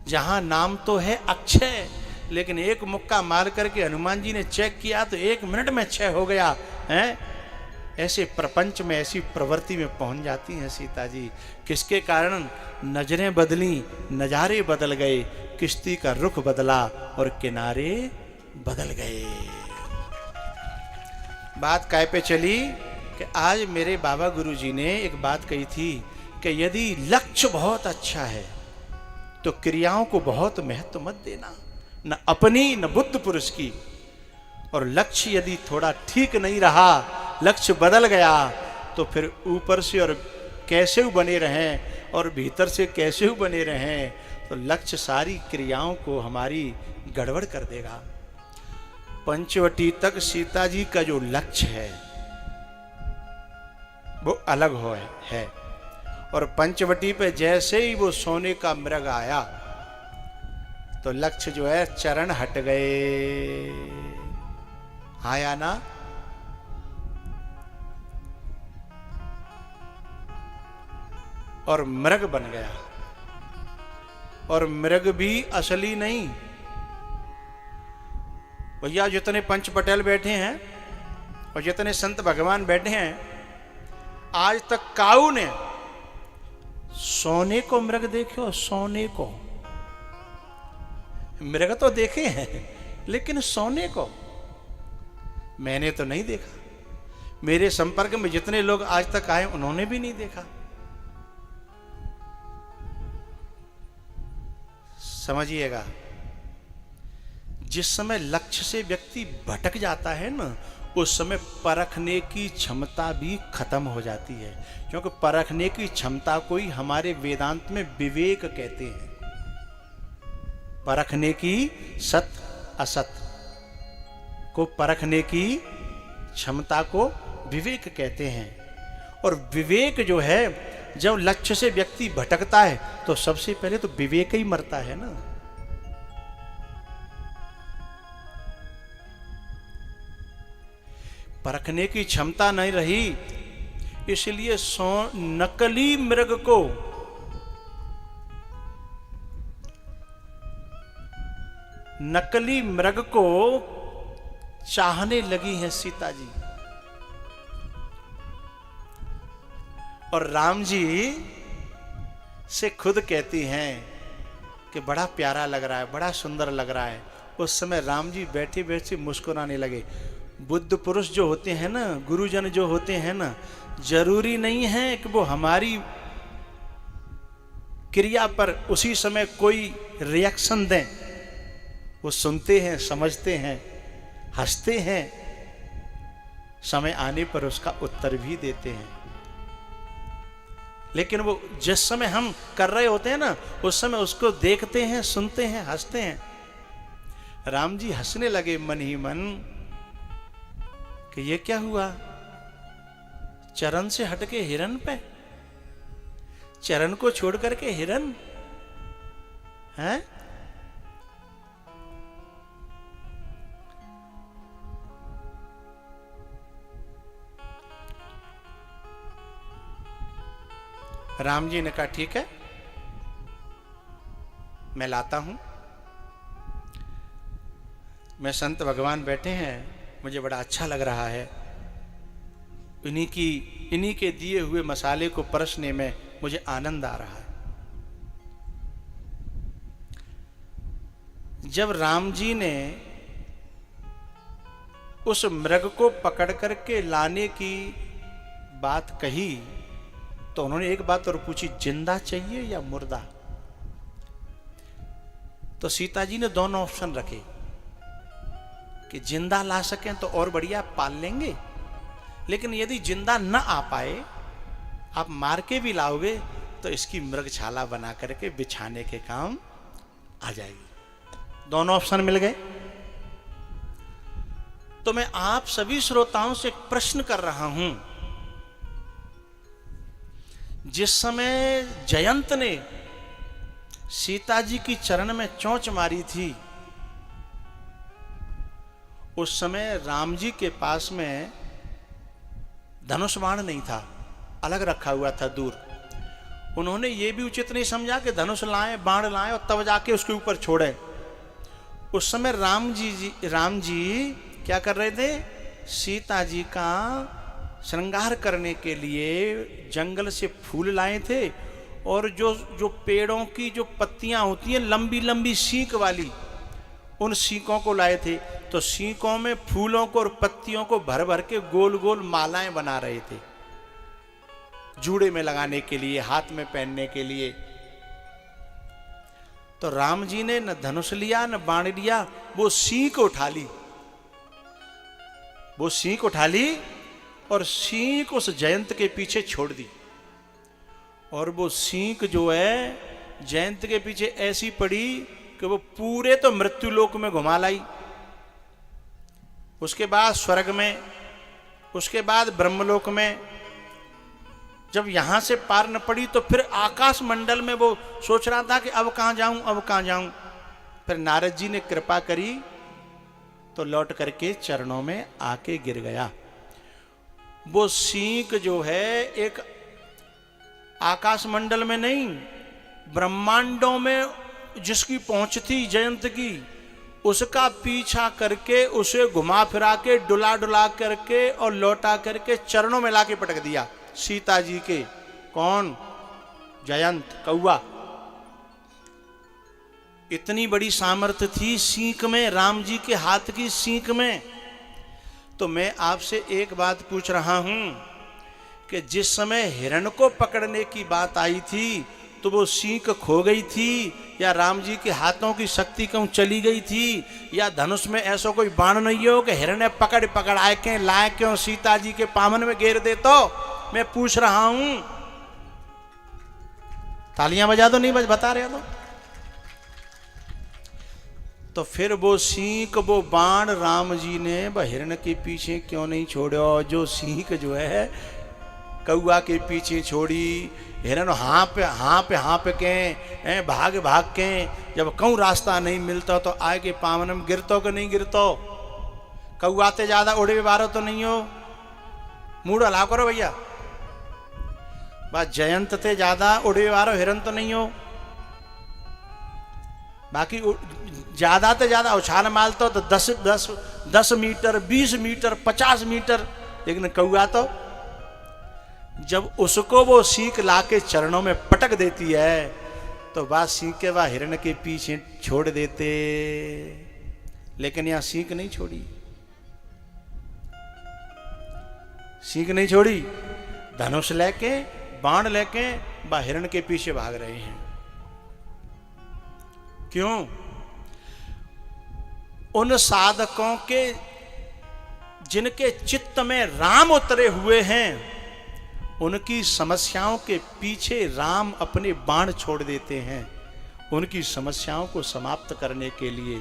जहां नाम तो है अक्षय लेकिन एक मुक्का मार करके हनुमान जी ने चेक किया तो 1 मिनट में क्षय हो गया है। ऐसे प्रपंच में, ऐसी प्रवृत्ति में पहुंच जाती हैं सीता जी। किसके कारण? नजरें बदली, नजारे बदल गए, किश्ती का रुख बदला और किनारे बदल गए। बात काय पे चली कि आज मेरे बाबा गुरुजी ने एक बात कही थी कि यदि लक्ष्य बहुत अच्छा है तो क्रियाओं को बहुत महत्व मत देना, न अपनी न बुद्ध पुरुष की। और लक्ष्य यदि थोड़ा ठीक नहीं रहा, लक्ष्य बदल गया तो फिर ऊपर से और कैसे बने रहें और भीतर से कैसे बने रहें, तो लक्ष्य सारी क्रियाओं को हमारी गड़बड़ कर देगा। पंचवटी तक सीता जी का जो लक्ष्य है वो अलग है और पंचवटी पे जैसे ही वो सोने का मृग आया तो लक्ष्य जो है चरण हट गए। आया ना? और मृग बन गया। और मृग भी असली नहीं। भैया जितने पंच पटेल बैठे हैं और जितने संत भगवान बैठे हैं, आज तक काऊ ने सोने को मृग देखे हो? सोने को मृग तो देखे हैं, लेकिन सोने को मैंने तो नहीं देखा। मेरे संपर्क में जितने लोग आज तक आए उन्होंने भी नहीं देखा। समझिएगा, जिस समय लक्ष्य से व्यक्ति भटक जाता है ना, उस समय परखने की क्षमता भी खत्म हो जाती है। क्योंकि परखने की क्षमता को ही हमारे वेदांत में विवेक कहते हैं। परखने की, सत असत को परखने की क्षमता को विवेक कहते हैं। और विवेक जो है, जब लक्ष्य से व्यक्ति भटकता है तो सबसे पहले तो विवेक ही मरता है ना। परखने की क्षमता नहीं रही, इसलिए नकली मृग को चाहने लगी हैं सीता जी। और राम जी से खुद कहती हैं कि बड़ा प्यारा लग रहा है, बड़ा सुंदर लग रहा है। उस समय राम जी बैठे बैठे मुस्कुराने लगे। बुद्ध पुरुष जो होते हैं ना, गुरुजन जो होते हैं ना, जरूरी नहीं है कि वो हमारी क्रिया पर उसी समय कोई रिएक्शन दें। वो सुनते हैं, समझते हैं, हंसते हैं, समय आने पर उसका उत्तर भी देते हैं। लेकिन वो जिस समय हम कर रहे होते हैं ना, उस समय उसको देखते हैं, सुनते हैं, हंसते हैं। राम जी हंसने लगे मन ही मन कि ये क्या हुआ? चरण से हटके हिरन पे, चरण को छोड़ करके हिरन है। राम जी ने कहा ठीक है, मैं लाता हूं। मैं संत भगवान बैठे हैं, मुझे बड़ा अच्छा लग रहा है। इन्हीं के दिए हुए मसाले को परसने में मुझे आनंद आ रहा है। जब राम जी ने उस मृग को पकड़ करके लाने की बात कही तो उन्होंने एक बात और पूछी, जिंदा चाहिए या मुर्दा? तो सीता जी ने दोनों ऑप्शन रखे कि जिंदा ला सकें तो और बढ़िया, पाल लेंगे। लेकिन यदि जिंदा न आ पाए, आप मार के भी लाओगे तो इसकी मृगशाला बना करके बिछाने के काम आ जाएगी। दोनों ऑप्शन मिल गए। तो मैं आप सभी श्रोताओं से एक प्रश्न कर रहा हूं। जिस समय जयंत ने सीता जी की चरण में चोंच मारी थी, उस समय राम जी के पास में धनुष बाण नहीं था, अलग रखा हुआ था दूर। उन्होंने ये भी उचित नहीं समझा कि धनुष लाएं, बाण लाएं और तब जाके उसके ऊपर छोड़े। उस समय राम जी क्या कर रहे थे? सीता जी का श्रृंगार करने के लिए जंगल से फूल लाए थे, और जो पेड़ों की जो पत्तियां होती हैं लंबी लंबी सीक वाली, उन सीकों को लाए थे। तो सीकों में फूलों को और पत्तियों को भर भर के गोल गोल मालाएं बना रहे थे, जूड़े में लगाने के लिए, हाथ में पहनने के लिए। तो राम जी ने न धनुष लिया न बाण लिया, वो सीक उठा ली और सीक उस जयंत के पीछे छोड़ दी। और वो सीक जो है जयंत के पीछे ऐसी पड़ी कि वो पूरे तो मृत्युलोक में घुमा लाई, उसके बाद स्वर्ग में, उसके बाद ब्रह्मलोक में, जब यहां से पार न पड़ी तो फिर आकाश मंडल में वो सोच रहा था कि अब कहां जाऊं, अब कहां जाऊं। फिर नारद जी ने कृपा करी तो लौट करके चरणों में आके गिर गया। वो सींक जो है एक आकाश मंडल में नहीं, ब्रह्मांडों में जिसकी पहुंच थी जयंत की, उसका पीछा करके उसे घुमा फिरा के डुला डुला करके और लौटा करके चरणों में लाके पटक दिया सीता जी के। कौन? जयंत कौआ। इतनी बड़ी सामर्थ्य थी सींक में, राम जी के हाथ की सींक में। तो मैं आपसे एक बात पूछ रहा हूं कि जिस समय हिरण को पकड़ने की बात आई थी तो वो सींक खो गई थी, या राम जी के हाथों की शक्ति कहूं चली गई थी, या धनुष में ऐसा कोई बाण नहीं हो कि हिरण पकड़ पकड़ आए के लाए क्यों सीता जी के पामन में घेर दे? तो मैं पूछ रहा हूं, तालियां बजा दो, नहीं बता रहे हो तो फिर वो सींक, वो बाण राम जी ने हिरण के पीछे क्यों नहीं छोड़ो? जो सींक जो है कौआ के पीछे छोड़ी, हिरण हाँप के भाग भाग के, जब कहूँ रास्ता नहीं मिलता तो आए के पावन में गिरतो कि नहीं गिरतो? कौआ ते ज्यादा उड़े बारो तो नहीं हो, मूड हला करो भैया। बस जयंत ते ज्यादा उड़े वारो हिरण तो नहीं हो, बाकी ज्यादा ते ज्यादा उछाल मारता तो 10 मीटर, 20 मीटर, 50 मीटर, लेकिन कौआ तो जब उसको वो सींक लाके चरणों में पटक देती है तो बात सींक के बाद हिरण के पीछे छोड़ देते, लेकिन यहां सींक नहीं छोड़ी, सींक नहीं छोड़ी। धनुष लेके, बाण लेके वह हिरण के पीछे भाग रहे हैं। क्यों? उन साधकों के जिनके चित्त में राम उतरे हुए हैं, उनकी समस्याओं के पीछे राम अपने बाण छोड़ देते हैं। उनकी समस्याओं को समाप्त करने के लिए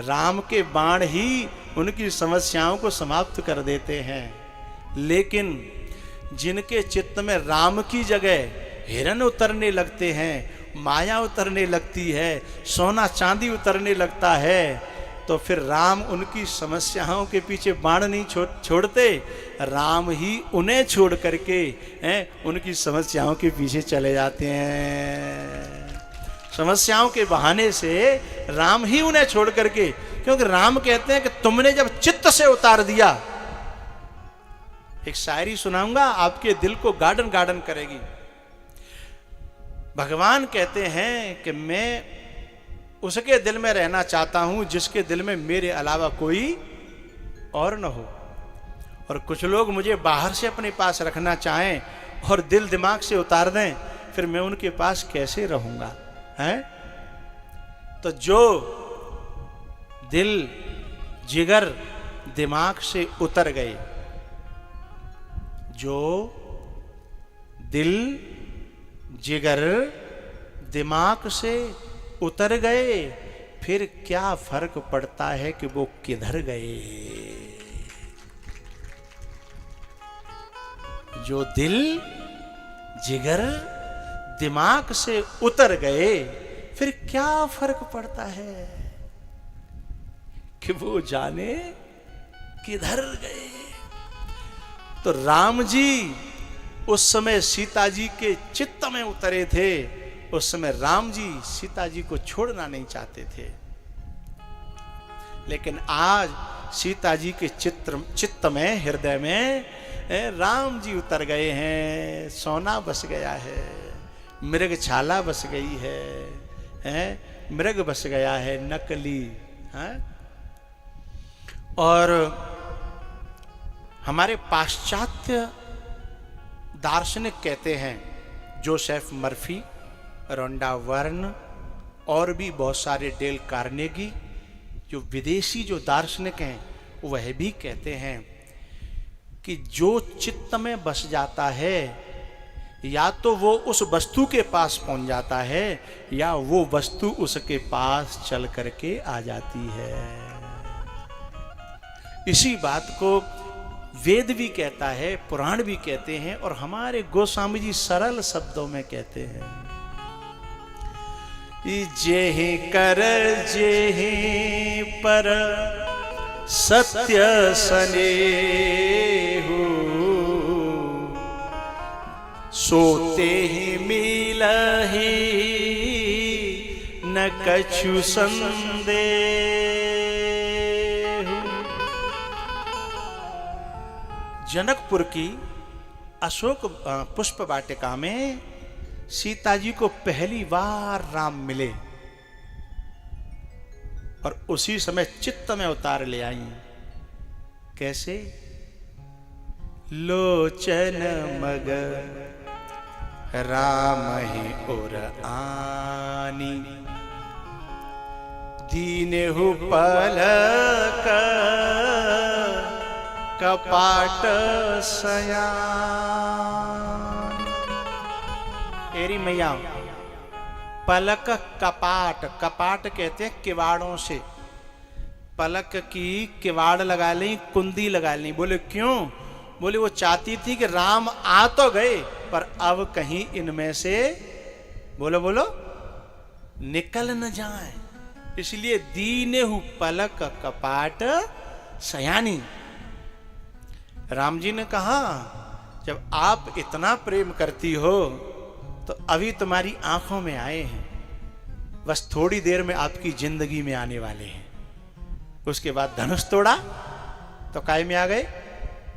राम के बाण ही उनकी समस्याओं को समाप्त कर देते हैं। लेकिन जिनके चित्त में राम की जगह हिरण उतरने लगते हैं, माया उतरने लगती है, सोना चांदी उतरने लगता है, तो फिर राम उनकी समस्याओं के पीछे बाण नहीं छोड़ते, राम ही उन्हें छोड़ करके उनकी समस्याओं के पीछे चले जाते हैं। समस्याओं के बहाने से राम ही उन्हें छोड़ करके, क्योंकि राम कहते हैं कि तुमने जब चित्त से उतार दिया। एक शायरी सुनाऊंगा, आपके दिल को गार्डन गार्डन करेगी। भगवान कहते हैं कि मैं उसके दिल में रहना चाहता हूं जिसके दिल में मेरे अलावा कोई और न हो। और कुछ लोग मुझे बाहर से अपने पास रखना चाहें और दिल दिमाग से उतार दें, फिर मैं उनके पास कैसे रहूंगा? हैं? तो जो दिल जिगर दिमाग से उतर गए, जो दिल जिगर दिमाग से उतर गए, फिर क्या फर्क पड़ता है कि वो किधर गए? जो दिल जिगर दिमाग से उतर गए, फिर क्या फर्क पड़ता है कि वो जाने किधर गए? तो राम जी उस समय सीता जी के चित्त में उतरे थे। उस समय राम जी सीता जी को छोड़ना नहीं चाहते थे, लेकिन आज सीता जी के चित्त में, हृदय में राम जी उतर गए हैं। सोना बस गया है, मृग छाला बस गई है, मृग बस गया है नकली है। और हमारे पाश्चात्य दार्शनिक कहते हैं, जोसेफ मर्फी, रोंडा वर्न और भी बहुत सारे, डेल कार्नेगी, जो विदेशी जो दार्शनिक हैं, वह भी कहते हैं कि जो चित्त में बस जाता है, या तो वो उस वस्तु के पास पहुंच जाता है, या वो वस्तु उसके पास चल करके आ जाती है। इसी बात को वेद भी कहता है, पुराण भी कहते हैं, और हमारे गोस्वामी जी सरल शब्दों में कहते हैं, जेहि कर जेहि पर सत्य स्नेहु, सोते ही मिलहि न कछु संदेह। जनकपुर की अशोक पुष्प वाटिका में सीता जी को पहली बार राम मिले और उसी समय चित्त में उतार ले आई। कैसे? लोचन मग राम ही उर आनी, दीनेहु पलक कपाट सयान। एरी मैया, पलक कपाट, कपाट कहते हैं किवाड़ों से, पलक की किवाड़ लगा ली, कुंदी लगा ली। बोले क्यों? बोले वो चाहती थी कि राम आ तो गए पर अब कहीं इनमें से बोलो बोलो निकल न जाए, इसलिए दीनेहु पलक कपाट सयानी। राम जी ने कहा जब आप इतना प्रेम करती हो तो अभी तुम्हारी आंखों में आए हैं, बस थोड़ी देर में आपकी जिंदगी में आने वाले हैं। उसके बाद धनुष तोड़ा तो काय में आ गए?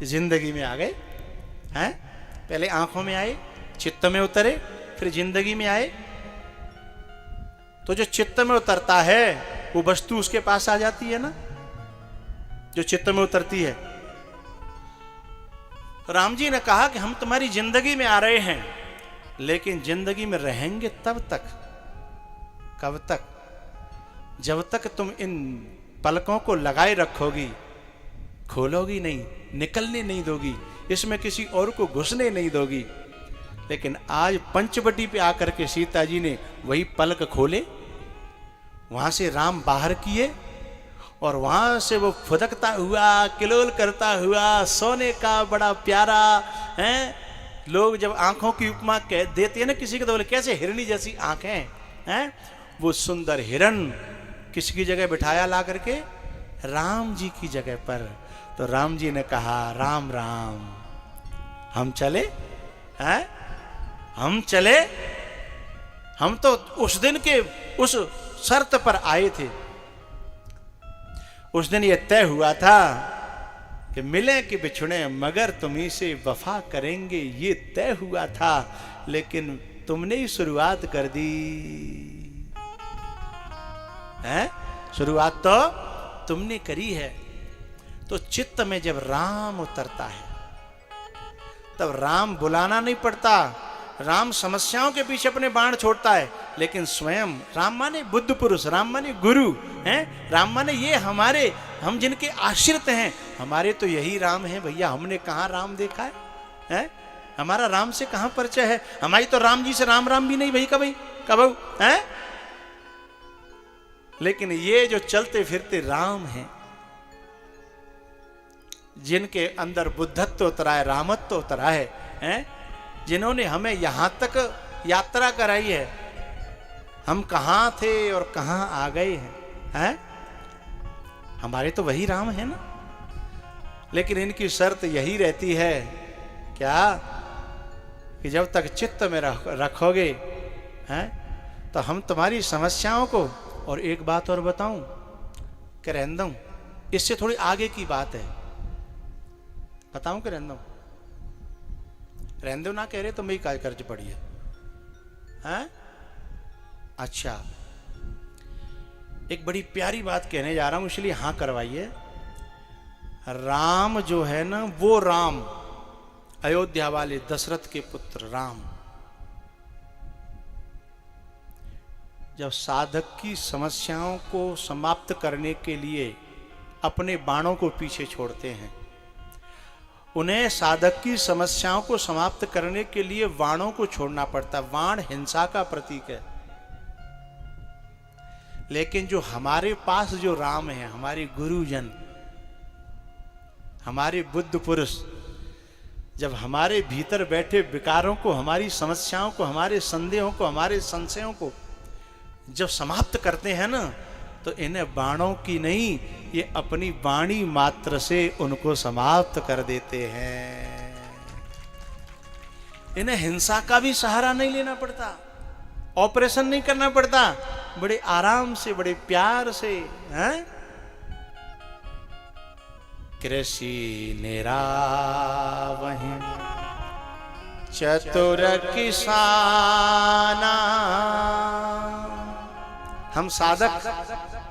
जिंदगी में आ गए हैं। पहले आंखों में आए, चित्त में उतरे, फिर जिंदगी में आए। तो जो चित्त में उतरता है वो वस्तु उसके पास आ जाती है ना, जो चित्त में उतरती है। राम जी ने कहा कि हम तुम्हारी जिंदगी में आ रहे हैं, लेकिन जिंदगी में रहेंगे तब तक, कब तक? जब तक तुम इन पलकों को लगाए रखोगी, खोलोगी नहीं, निकलने नहीं दोगी, इसमें किसी और को घुसने नहीं दोगी। लेकिन आज पंचवटी पे आकर के सीता जी ने वही पलक खोले, वहां से राम बाहर किए और वहां से वो फुदकता हुआ, किलोल करता हुआ, सोने का बड़ा प्यारा है। लोग जब आंखों की उपमा कह देते हैं ना किसी को, तो बोले कैसे हिरणी जैसी आंखें हैं। वो सुंदर हिरण किसकी जगह बिठाया ला करके? राम जी की जगह पर। तो राम जी ने कहा राम राम, हम चले हैं, हम चले। हम तो उस दिन के उस शर्त पर आए थे, उस दिन ये तय हुआ था कि मिले कि बिछुड़े मगर तुम्ही से वफा करेंगे, ये तय हुआ था। लेकिन तुमने ही शुरुआत कर दी है, शुरुआत तो तुमने करी है। तो चित्त में जब राम उतरता है तब राम बुलाना नहीं पड़ता, राम समस्याओं के पीछे अपने बाण छोड़ता है। लेकिन स्वयं राम माने बुद्ध पुरुष, राम माने गुरु हैं, राम माने ये हमारे, हम जिनके आश्रित हैं, हमारे तो यही राम हैं भैया। हमने कहाँ राम देखा है, हैं? हमारा राम से कहाँ परिचय है? हमारी तो राम जी से राम राम भी नहीं भाई कभी कब हैं। लेकिन ये जो चलते फिरते राम हैं, जिनके अंदर बुद्धत्व उतरा है, रामत्व उतरा है, हैं? जिन्होंने हमें यहां तक यात्रा कराई है, हम कहां थे और कहां आ गए हैं, हमारे तो वही राम है ना। लेकिन इनकी शर्त यही रहती है क्या कि जब तक चित्त में रखोगे हैं तो हम तुम्हारी समस्याओं को। और एक बात और बताऊं कि रहने दूं, इससे थोड़ी आगे की बात है, बताऊं कि रहने दूं? रहने दो ना कह रहे तो मेरी काय कर्ज पड़ी है। अच्छा, एक बड़ी प्यारी बात कहने जा रहा हूं, इसलिए हां करवाइए। राम जो है ना, वो राम अयोध्या वाले दशरथ के पुत्र राम, जब साधक की समस्याओं को समाप्त करने के लिए अपने बाणों को पीछे छोड़ते हैं, उन्हें साधक की समस्याओं को समाप्त करने के लिए बाणों को छोड़ना पड़ता। बाण हिंसा का प्रतीक है। लेकिन जो हमारे पास जो राम है, हमारे गुरुजन, हमारे बुद्ध पुरुष जब हमारे भीतर बैठे विकारों को, हमारी समस्याओं को, हमारे संदेहों को, हमारे संशयों को जब समाप्त करते हैं ना, तो इन्हें बाणों की नहीं, ये अपनी वाणी मात्र से उनको समाप्त कर देते हैं। इन्हें हिंसा का भी सहारा नहीं लेना पड़ता, ऑपरेशन नहीं करना पड़ता, बड़े आराम से, बड़े प्यार से, हैं? कृषि निरावहि चतुर किसाना। हम साधक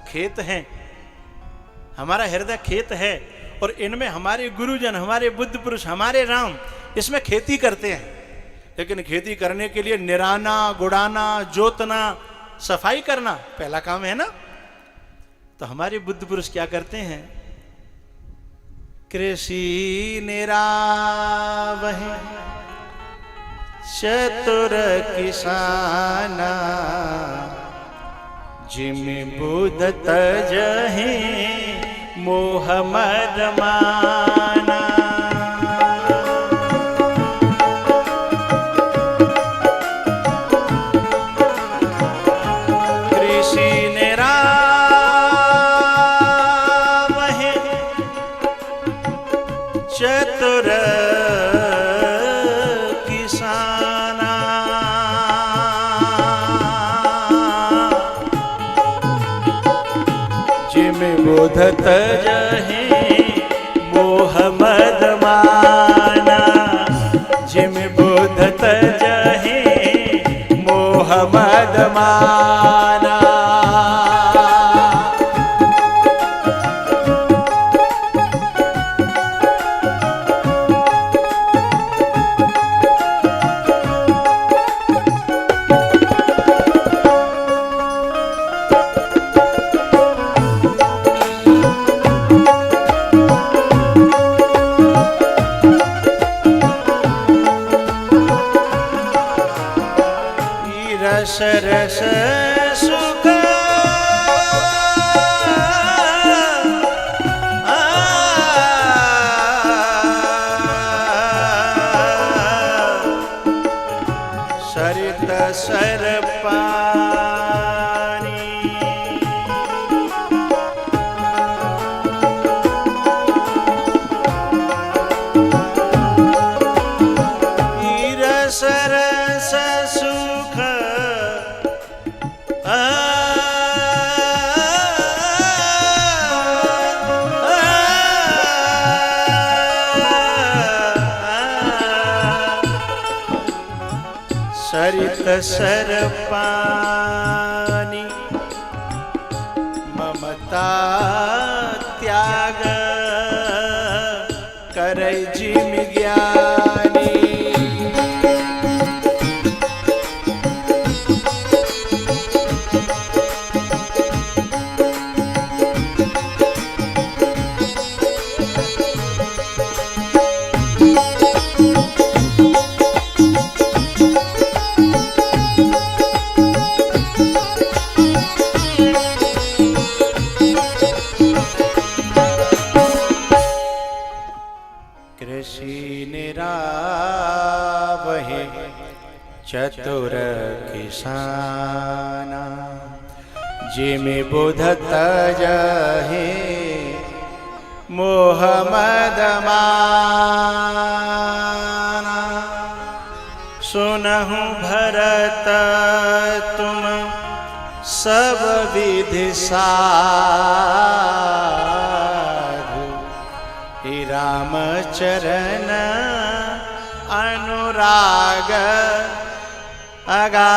खेत हैं, हमारा हृदय खेत है, और इनमें हमारे गुरुजन, हमारे बुद्ध पुरुष, हमारे राम इसमें खेती करते हैं। लेकिन खेती करने के लिए निराना, गुड़ाना, जोतना, सफाई करना पहला काम है ना। तो हमारे बुद्ध पुरुष क्या करते हैं? कृषि निरावहि चतुर किसाना, जिमि बुध तजहि मोह मद माना। कृषि निरावहि चतुर किसाना, जिमि बुध तजहि मोह मद माना। जिमि बुध तजहि मोह मद माना। रस रस सुख सरित सर पानी। रस रस सुख सरित सर पानी। ममता त्याग करे जिमि ज्ञानी। कृषि निरावहि चतुर किसाना, जिमि बुध तजहि मोह मद माना। सुनहु भरत तुम सब विधि साधु, राम चरण अनुराग अगा।